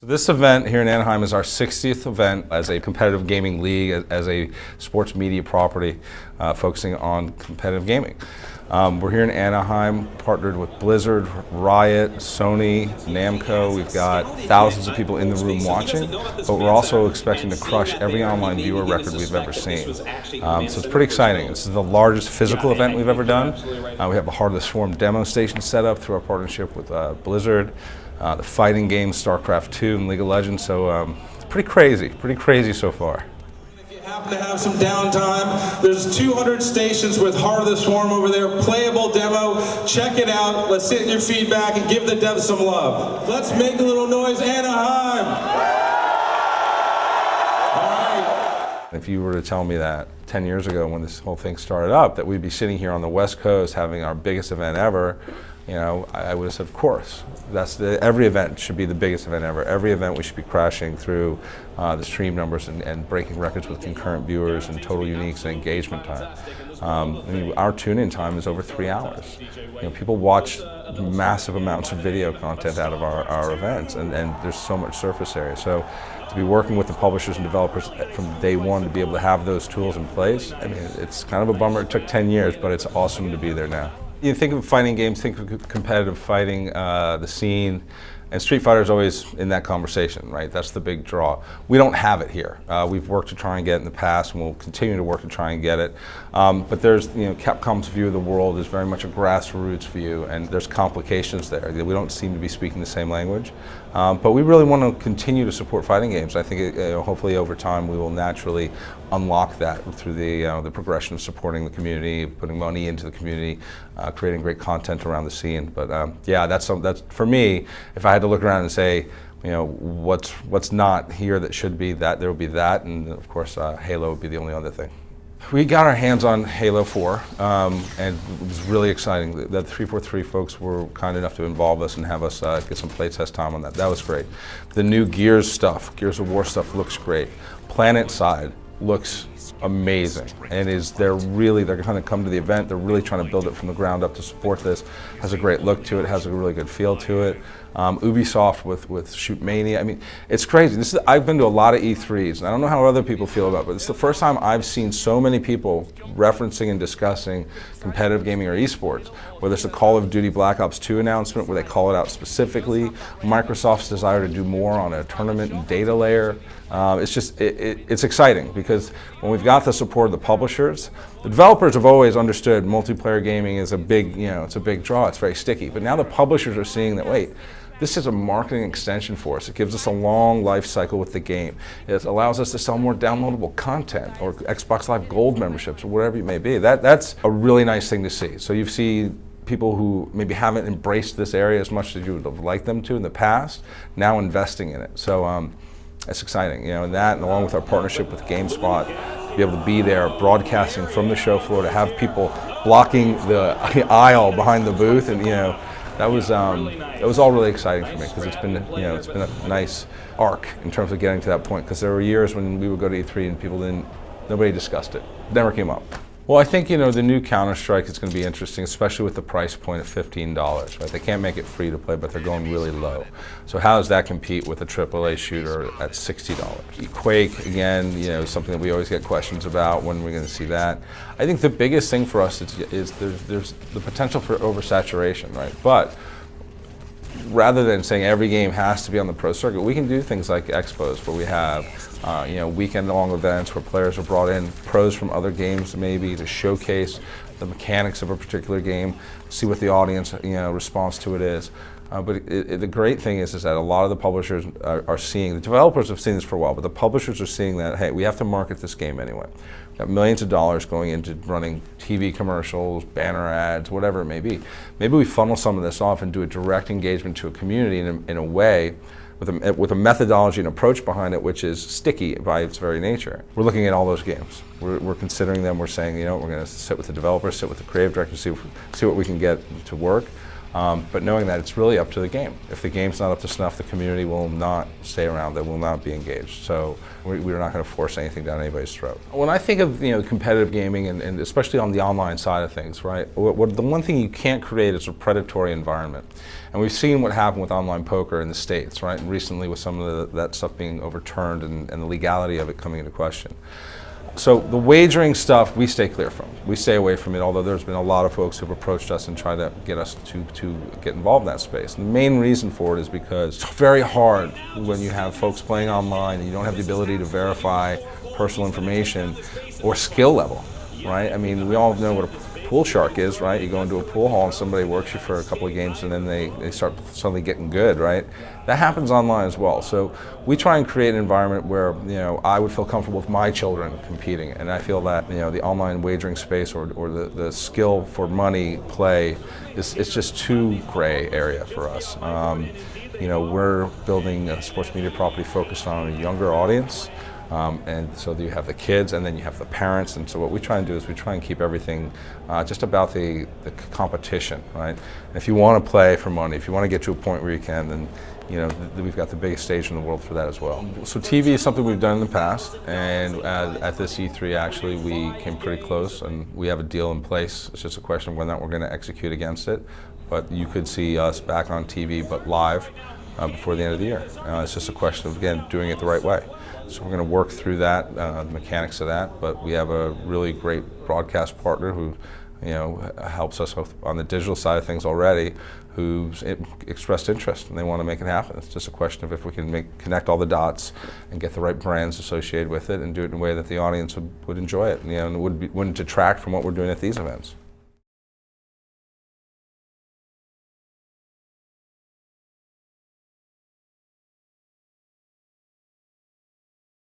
This event here in Anaheim is our 60th event as a competitive gaming league, as a sports media property focusing on competitive gaming. We're here in Anaheim, partnered with Blizzard, Riot, Sony, Namco. We've got thousands of people in the room watching, but we're also expecting to crush every online viewer record we've ever seen. So it's pretty exciting. This is the largest physical event we've ever done. We have a Heart of the Swarm demo station set up through our partnership with Blizzard. The fighting games, StarCraft 2 and League of Legends, so it's pretty crazy so far. If you happen to have some downtime, there's 200 stations with Heart of the Swarm over there, playable demo. Check it out, let's sit in your feedback and give the devs some love. Let's make a little noise, Anaheim! All right. If you were to tell me that 10 years ago when this whole thing started up, that we'd be sitting here on the West Coast having our biggest event ever, you know, I would have said, of course. Every event should be the biggest event ever. Every event we should be crashing through the stream numbers and breaking records with concurrent viewers and total uniques and engagement time. I mean, our tune-in time is over 3 hours. You know, people watch massive amounts of video content out of our events, and there's so much surface area. So to be working with the publishers and developers from day one to be able to have those tools in place, I mean, it's kind of a bummer. It took 10 years, but it's awesome to be there now. You think of fighting games, think of competitive fighting, the scene, and Street Fighter is always in that conversation, right? That's the big draw. We don't have it here. We've worked to try and get it in the past, and we'll continue to work to try and get it. But there's, you know, Capcom's view of the world is very much a grassroots view, and there's complications there. We don't seem to be speaking the same language. But we really want to continue to support fighting games. I think hopefully over time we will naturally unlock that through the progression of supporting the community, putting money into the community, creating great content around the scene. But yeah, that's for me. If I had to look around and say, you know, what's not here that should be, that there would be that, and of course Halo would be the only other thing. We got our hands on Halo 4, and it was really exciting. The 343 folks were kind enough to involve us and have us get some playtest time on that. That was great. The new Gears stuff, Gears of War stuff, looks great. Planet Side looks amazing, and they're going to come to the event. They're really trying to build it from the ground up to support this. Has a great look to it, has a really good feel to it. Ubisoft with Shoot Mania. I mean, it's crazy. I've been to a lot of E3s, and I don't know how other people feel about it, but it's the first time I've seen so many people referencing and discussing competitive gaming or esports, whether it's the Call of Duty Black Ops 2 announcement where they call it out specifically, Microsoft's desire to do more on a tournament and data layer. It's exciting because when we've got the support of the publishers, the developers have always understood multiplayer gaming is a big, it's a big draw, it's very sticky, but now the publishers are seeing that, wait, this is a marketing extension for us. It gives us a long life cycle with the game. It allows us to sell more downloadable content or Xbox Live Gold memberships or whatever it may be. That's a really nice thing to see. So you see people who maybe haven't embraced this area as much as you would have liked them to in the past, now investing in it. So it's exciting, and that, and along with our partnership with GameSpot, to be able to be there broadcasting from the show floor, to have people blocking the aisle behind the booth, and that was all really exciting for me because it's been a nice arc in terms of getting to that point. Because there were years when we would go to E3 and nobody discussed it, never came up. Well, I think the new Counter-Strike is going to be interesting, especially with the price point of $15. Right? They can't make it free to play, but they're going really low. So how does that compete with a AAA shooter at $60? Quake, again, something that we always get questions about. When we're going to see that? I think the biggest thing for us is there's the potential for oversaturation, right? But rather than saying every game has to be on the pro circuit, we can do things like expos where we have weekend-long events where players are brought in, pros from other games maybe, to showcase the mechanics of a particular game, see what the audience response to it is. But the great thing is that a lot of the publishers are seeing, the developers have seen this for a while, but the publishers are seeing that, hey, we have to market this game anyway. We've got millions of dollars going into running TV commercials, banner ads, whatever it may be. Maybe we funnel some of this off and do a direct engagement to a community in a way with a methodology and approach behind it, which is sticky by its very nature. We're looking at all those games. We're considering them. We're saying, we're going to sit with the developers, sit with the creative director, see what we can get to work. But knowing that it's really up to the game. If the game's not up to snuff, the community will not stay around, they will not be engaged. So we're not going to force anything down anybody's throat. When I think of competitive gaming, and especially on the online side of things, right, the one thing you can't create is a predatory environment. And we've seen what happened with online poker in the States, right, and recently with some of that stuff being overturned and the legality of it coming into question. So the wagering stuff, we stay clear from. We stay away from it, although there's been a lot of folks who've approached us and tried to get us to get involved in that space. And the main reason for it is because it's very hard when you have folks playing online and you don't have the ability to verify personal information or skill level, right? I mean, we all know what a pool shark is, right? You go into a pool hall and somebody works you for a couple of games and then they start suddenly getting good, right? That happens online as well. So we try and create an environment where I would feel comfortable with my children competing, and I feel that the online wagering space or the skill for money play it's just too gray area for us. We're building a sports media property focused on a younger audience. And so you have the kids and then you have the parents, and so what we try and do is we try and keep everything just about the competition, right? And if you want to play for money, if you want to get to a point where you can, then we've got the biggest stage in the world for that as well. So TV is something we've done in the past, and at this E3 actually we came pretty close and we have a deal in place. It's just a question of whether or not we're going to execute against it, but you could see us back on TV but live before the end of the year. It's just a question of, again, doing it the right way. So we're going to work through that, the mechanics of that, but we have a really great broadcast partner who helps us on the digital side of things already, who's expressed interest and they want to make it happen. It's just a question of if we can connect all the dots and get the right brands associated with it and do it in a way that the audience would enjoy it, and it wouldn't detract from what we're doing at these events.